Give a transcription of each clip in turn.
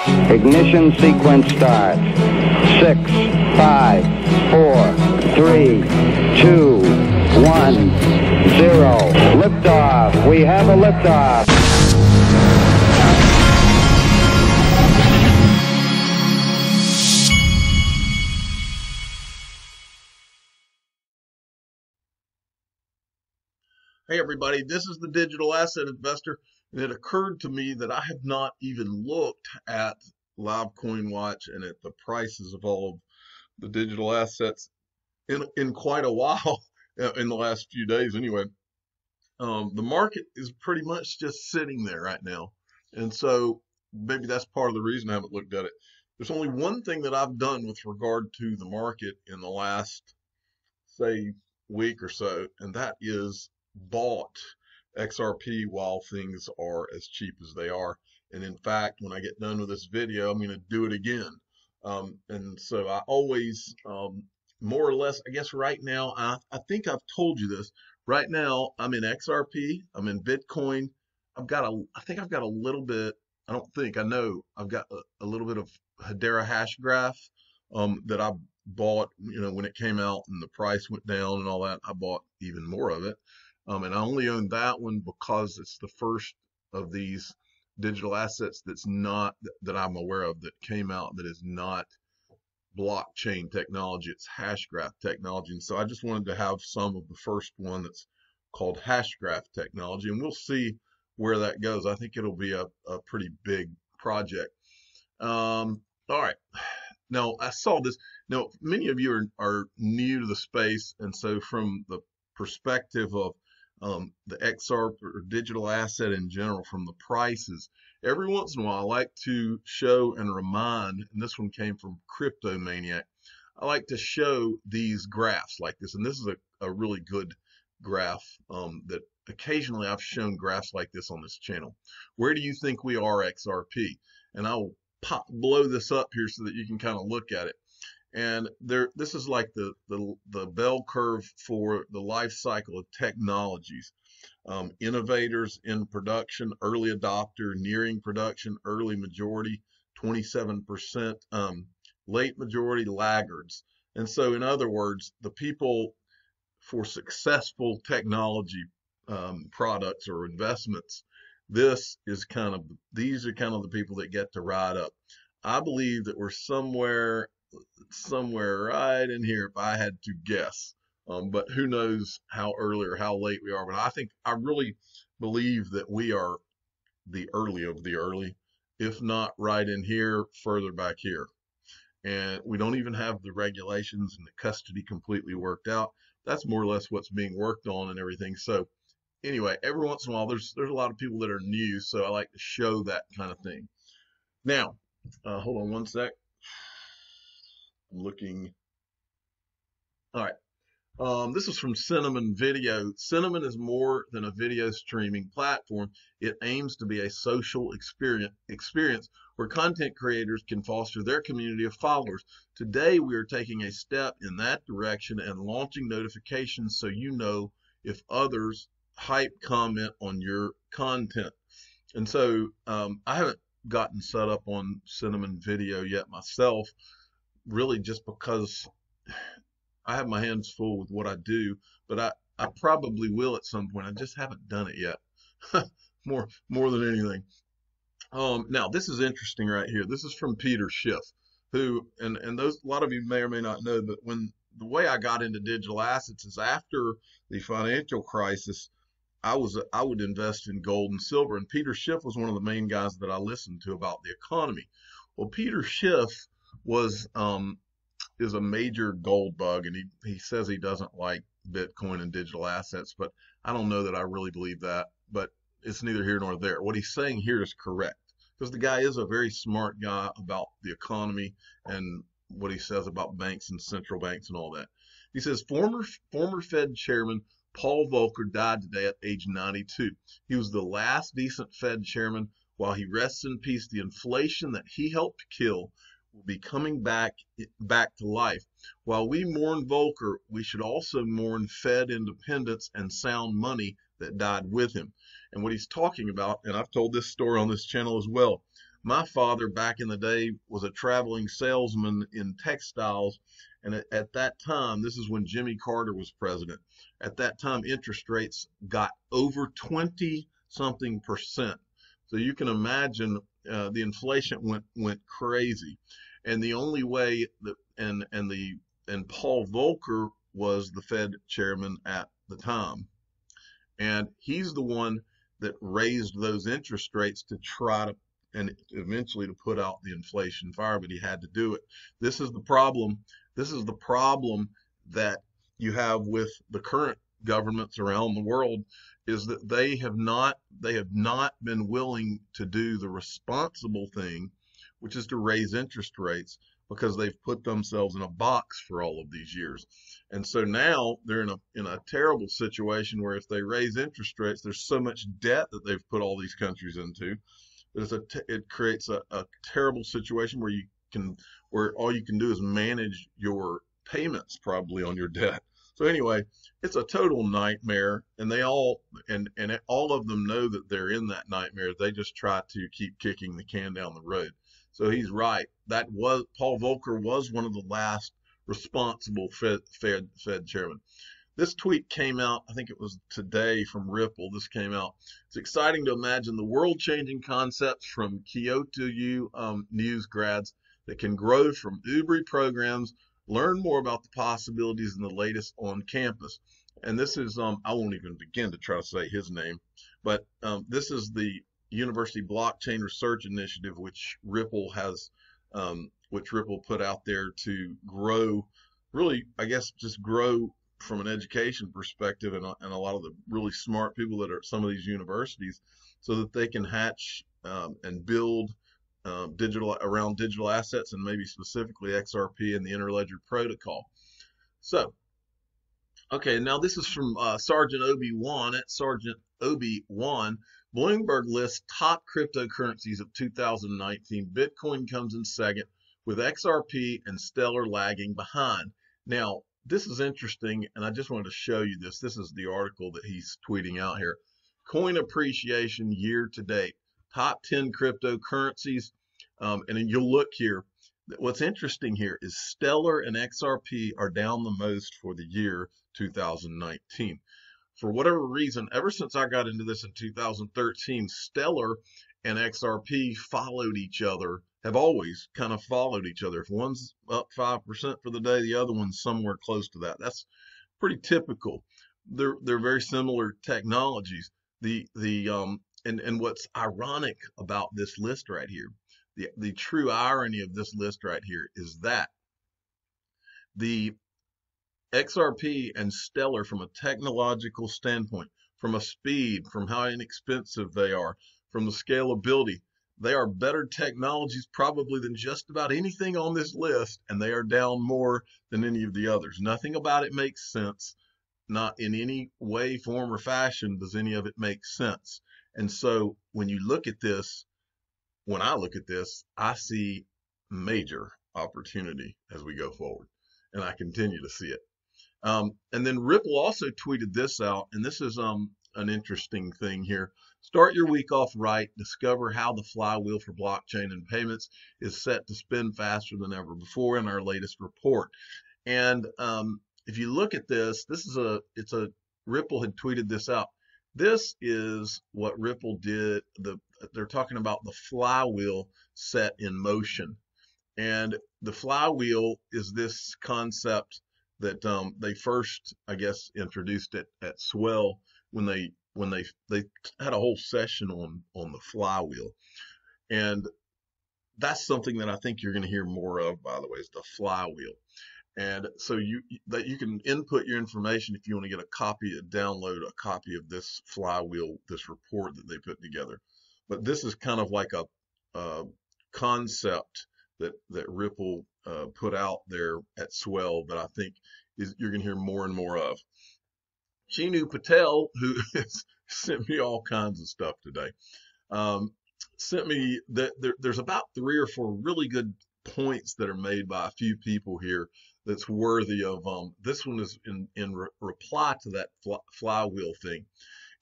Ignition sequence start. 6, 5, 4, 3, 2, 1, 0. Liftoff. We have a liftoff. Hey everybody, this is the Digital Asset Investor, and it occurred to me that I have not even looked at Live Coin Watch and at the prices of all of the digital assets in quite a while, in the last few days anyway. The market is pretty much just sitting there right now, and so maybe that's part of the reason I haven't looked at it. There's only one thing that I've done with regard to the market in the last, say, week or so, and that is bought XRP while things are as cheap as they are. And in fact, when I get done with this video, I'm going to do it again. And so I always, more or less, I guess right now, I think I've told you this. Right now, I'm in XRP, I'm in Bitcoin. I think I've got a little bit, I know I've got a little bit of Hedera hash graph that I bought, when it came out and the price went down and all that. I bought even more of it. And I only own that one because it's the first of these digital assets that's not, that I'm aware of, that came out that is not blockchain technology. It's hash graph technology. And so I just wanted to have some of the first one that's called hash graph technology. And we'll see where that goes. I think it'll be a pretty big project. All right. Now, I saw this. Now, many of you are new to the space. And so from the perspective of the XRP or digital asset in general, from the prices, every once in a while I like to show and remind, and this one came from Crypto Maniac, I like to show these graphs like this, and this is a really good graph that occasionally I've shown graphs like this on this channel. Where do you think we are XRP? And I'll blow this up here so that you can kind of look at it. And this is like the bell curve for the life cycle of technologies. Innovators in production, early adopter, nearing production, early majority, 27%, late majority, laggards. And so in other words, the people for successful technology products or investments, these are kind of the people that get to ride up. I believe that we're somewhere right in here if I had to guess, but who knows how early or how late we are. But I really believe that we are the early of the early, if not right in here, further back here. And we don't even have the regulations and the custody completely worked out. That's more or less what's being worked on and everything. So anyway, every once in a while there's a lot of people that are new, so I like to show that kind of thing. Now, hold on one sec. I'm looking. All right. This is from Cinnamon Video. Cinnamon is more than a video streaming platform. It aims to be a social experience where content creators can foster their community of followers. Today, we are taking a step in that direction and launching notifications so you know if others hype comment on your content. And so I haven't gotten set up on Cinnamon Video yet myself, really just because I have my hands full with what I do, but I probably will at some point. I just haven't done it yet. more than anything. Now this is interesting right here. This is from Peter Schiff, who, and a lot of you may or may not know, but the way I got into digital assets is after the financial crisis, I would invest in gold and silver, and Peter Schiff was one of the main guys that I listened to about the economy. Well, Peter Schiff is a major gold bug, and he says he doesn't like Bitcoin and digital assets, but I don't know that I really believe that, but it's neither here nor there. What he's saying here is correct, because the guy is a very smart guy about the economy and what he says about banks and central banks and all that. He says former Fed chairman Paul Volcker died today at age 92. He was the last decent Fed chairman. While he rests in peace, the inflation that he helped kill will be coming back to life. While we mourn Volcker, we should also mourn Fed independence and sound money that died with him. And what he's talking about, and I've told this story on this channel as well, My father back in the day was a traveling salesman in textiles. And at that time, this is when Jimmy Carter was president. At that time, interest rates got over 20 something percent. So you can imagine the inflation went crazy. And the only way that and Paul Volcker was the Fed chairman at the time. And he's the one that raised those interest rates to try to, and eventually to put out the inflation fire, but he had to do it. This is the problem. This is the problem that you have with the current governments around the world, is that they have not been willing to do the responsible thing, which is to raise interest rates, because they've put themselves in a box for all of these years. And so now they're in a terrible situation where if they raise interest rates, there's so much debt that they've put all these countries into. It creates a terrible situation where all you can do is manage your payments probably on your debt. So anyway, it's a total nightmare, and all of them know that they're in that nightmare. They just try to keep kicking the can down the road. So he's right. Paul Volcker was one of the last responsible Fed chairman. This tweet came out, I think it was today, from Ripple. This came out. It's exciting to imagine the world-changing concepts from Kyoto U News grads that can grow from Ubri programs. Learn more about the possibilities and the latest on campus. And this is, I won't even begin to try to say his name, but this is the University Blockchain Research Initiative, which Ripple put out there to grow, really, I guess, just grow from an education perspective, and a lot of the really smart people that are at some of these universities, so that they can hatch and build around digital assets, and maybe specifically XRP and the interledger protocol. So, okay, now this is from Sgt Obwan at Sgt Obwan. Bloomberg lists top cryptocurrencies of 2019. Bitcoin comes in second, with XRP and Stellar lagging behind. Now, this is interesting, and I just wanted to show you this. This is the article that he's tweeting out here. Coin appreciation year to date. Top 10 cryptocurrencies. And then you'll look here. What's interesting here is Stellar and XRP are down the most for the year 2019. For whatever reason, ever since I got into this in 2013, Stellar and XRP followed each other, have always kind of followed each other. If one's up 5% for the day, the other one's somewhere close to that. That's pretty typical. They're very similar technologies. And what's ironic about this list right here, the true irony of this list right here, is that the XRP and Stellar, from a technological standpoint, from a speed, from how inexpensive they are, from the scalability, they are better technologies probably than just about anything on this list, and they are down more than any of the others. Nothing about it makes sense. Not in any way, form, or fashion does any of it make sense. And so when you look at this, when I look at this, I see major opportunity as we go forward, and I continue to see it. And then Ripple also tweeted this out, and this is an interesting thing here. Start your week off right. Discover how the flywheel for blockchain and payments is set to spin faster than ever before in our latest report. And if you look at this, Ripple had tweeted this out. This is what Ripple did. They're talking about the flywheel set in motion. And the flywheel is this concept that they first, I guess, introduced it at Swell when they had a whole session on the flywheel. And that's something that I think you're going to hear more of, by the way, is the flywheel. And so you can input your information if you want to get download a copy of this flywheel, this report that they put together. But this is kind of like a concept that Ripple put out there at Swell that I think you're going to hear more and more of. Shinu Patel, who has sent me all kinds of stuff today, sent me that there's about 3 or 4 really good points that are made by a few people here that's worthy of. This one is in reply to that flywheel thing.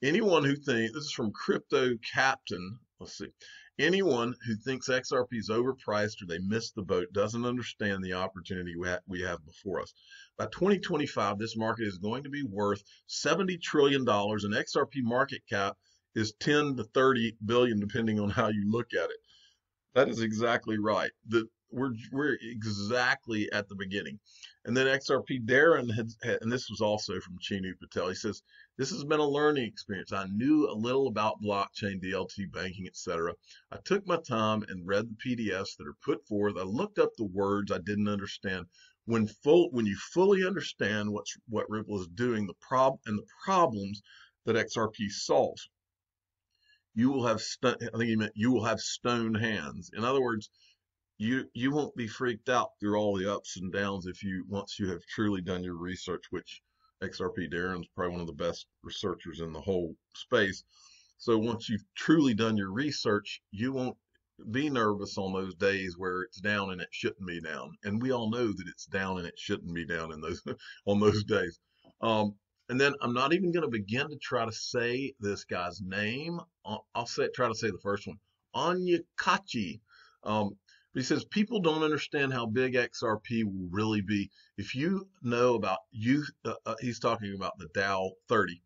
Anyone who thinks, this is from Crypto Captain, let's see. Anyone who thinks XRP is overpriced or they missed the boat doesn't understand the opportunity we have before us. By 2025, this market is going to be worth $70 trillion, and XRP market cap is 10 to 30 billion, depending on how you look at it. That is exactly right. We're exactly at the beginning. And then XRP Darren and this was also from Chinu Patel. He says, this has been a learning experience. I knew a little about blockchain, DLT, banking, etc. I took my time and read the PDFs that are put forth. I looked up the words I didn't understand. When you fully understand what Ripple is doing, the problems that XRP solves, you will have I think he meant you will have stone hands. In other words, you won't be freaked out through all the ups and downs once you have truly done your research, which XRP Darren's probably one of the best researchers in the whole space. So once you've truly done your research, you won't be nervous on those days where it's down and it shouldn't be down. And we all know that it's down and it shouldn't be down in those on those days. And then I'm not even going to begin to try to say this guy's name. I'll try to say the first one, Onyekachi. He says, people don't understand how big XRP will really be. If you know about he's talking about the Dow 30.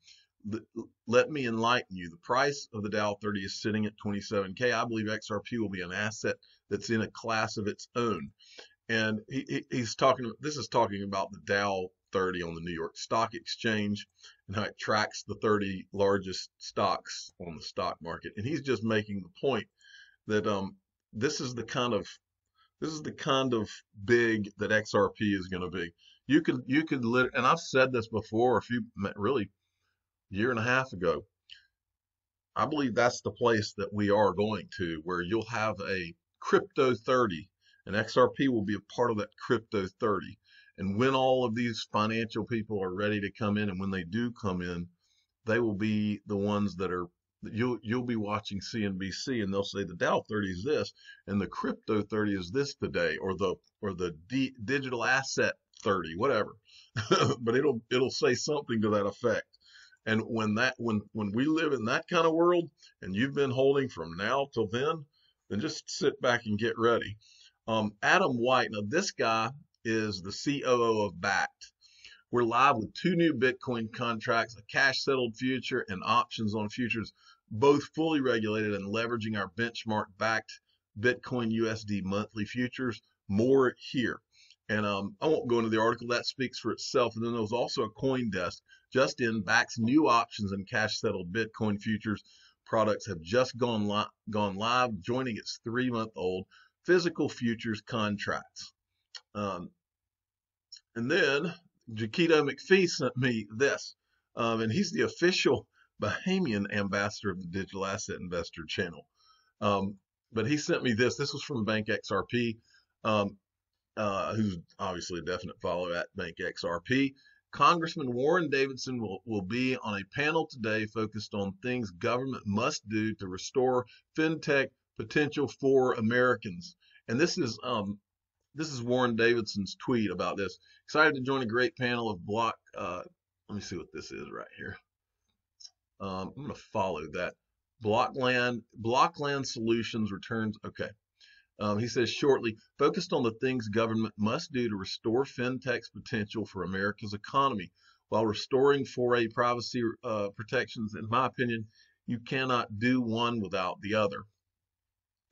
Let me enlighten you. The price of the Dow 30 is sitting at 27K. I believe XRP will be an asset that's in a class of its own. And this is talking about the Dow 30 on the New York Stock Exchange and how it tracks the 30 largest stocks on the stock market. And he's just making the point that this is the kind of big that XRP is going to be. You could and I've said this before really year and a half ago. I believe that's the place that we are going to, where you'll have a crypto 30 and XRP will be a part of that crypto 30. And when all of these financial people are ready to come in, and when they do come in, they will be the ones that are, you'll be watching CNBC and they'll say the Dow 30 is this and the crypto 30 is this today, or the digital asset 30, whatever. But it'll say something to that effect. And when we live in that kind of world and you've been holding from now till then just sit back and get ready. Adam White, now this guy is the COO of Bakkt. We're live with 2 new Bitcoin contracts, a cash settled future and options on futures, both fully regulated and leveraging our benchmark Bakkt Bitcoin USD monthly futures. More here. And I won't go into the article, that speaks for itself. And then there was also a CoinDesk just in. Bakkt's new options and cash settled Bitcoin futures products have just gone live, joining its 3-month-old physical futures contracts. And then Jaquito McPhee sent me this, and he's the official Bahamian ambassador of the Digital Asset Investor channel. But he sent me this. This was from Bank XRP, who's obviously a definite follower at Bank XRP. Congressman Warren Davidson will be on a panel today focused on things government must do to restore fintech potential for Americans. And this is Warren Davidson's tweet about this. Excited to join a great panel of let me see what this is right here. I'm going to follow that. Blockland Solutions returns. Okay. He says shortly, focused on the things government must do to restore fintech's potential for America's economy while restoring foray privacy protections. In my opinion, you cannot do one without the other.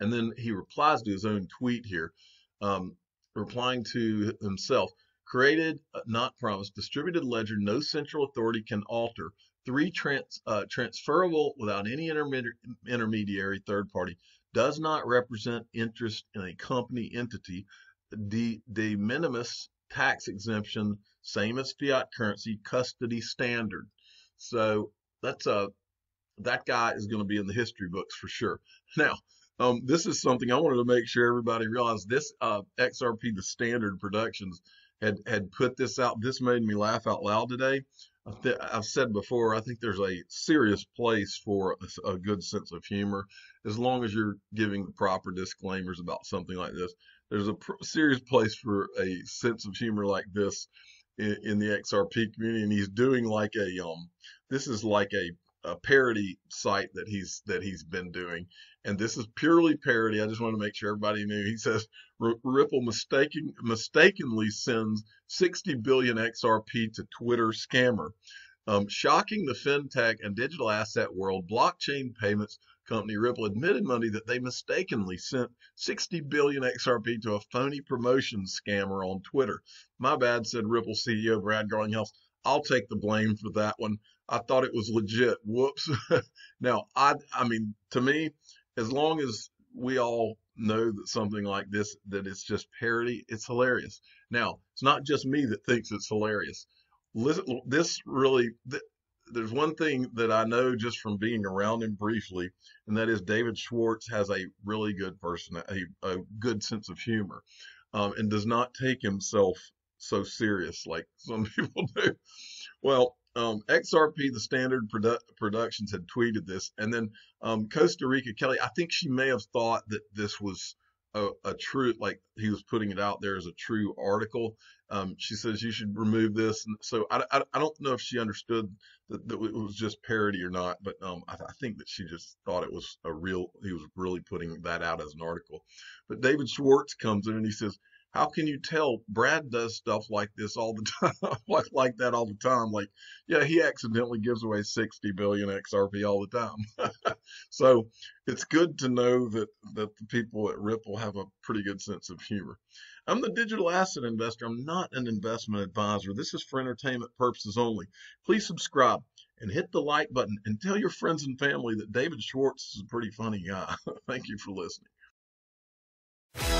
And then he replies to his own tweet here, replying to himself, created, not promised, distributed ledger, no central authority can alter. 3, transferable without any intermediary third party, does not represent interest in a company entity, de minimis tax exemption, same as fiat currency, custody standard. So that's that guy is going to be in the history books for sure. Now, this is something I wanted to make sure everybody realized. This XRP, the Standard Productions, had put this out. This made me laugh out loud today. I've said before, I think there's a serious place for a good sense of humor, as long as you're giving the proper disclaimers about something like this. There's a serious place for a sense of humor like this in the XRP community, and he's doing like this is like a parody site that he's been doing, and this is purely parody. I just want to make sure everybody knew. He says Ripple mistakenly sends 60 billion XRP to Twitter scammer. Shocking the fintech and digital asset world, blockchain payments company Ripple admitted Monday that they mistakenly sent 60 billion XRP to a phony promotion scammer on Twitter. My bad, said Ripple CEO Brad Garlinghouse. I'll take the blame for that one. I thought it was legit. Whoops. Now, I mean, to me, as long as we all know that something like this, that it's just parody, it's hilarious. Now, it's not just me that thinks it's hilarious. Listen, there's one thing that I know just from being around him briefly, and that is David Schwartz has a really good a good sense of humor, and does not take himself so serious like some people do. Well, XRP, the Standard Productions, had tweeted this, and then Costa Rica Kelly, I think she may have thought that this was a true, like he was putting it out there as a true article. She says you should remove this, and so I don't know if she understood that it was just parody or not, but I think that she just thought it was he was really putting that out as an article. But David Schwartz comes in and he says, how can you tell? Brad does stuff like this all the time, like that all the time. Like, yeah, he accidentally gives away 60 billion XRP all the time. So it's good to know that the people at Ripple have a pretty good sense of humor. I'm the digital asset investor. I'm not an investment advisor. This is for entertainment purposes only. Please subscribe and hit the like button and tell your friends and family that David Schwartz is a pretty funny guy. Thank you for listening.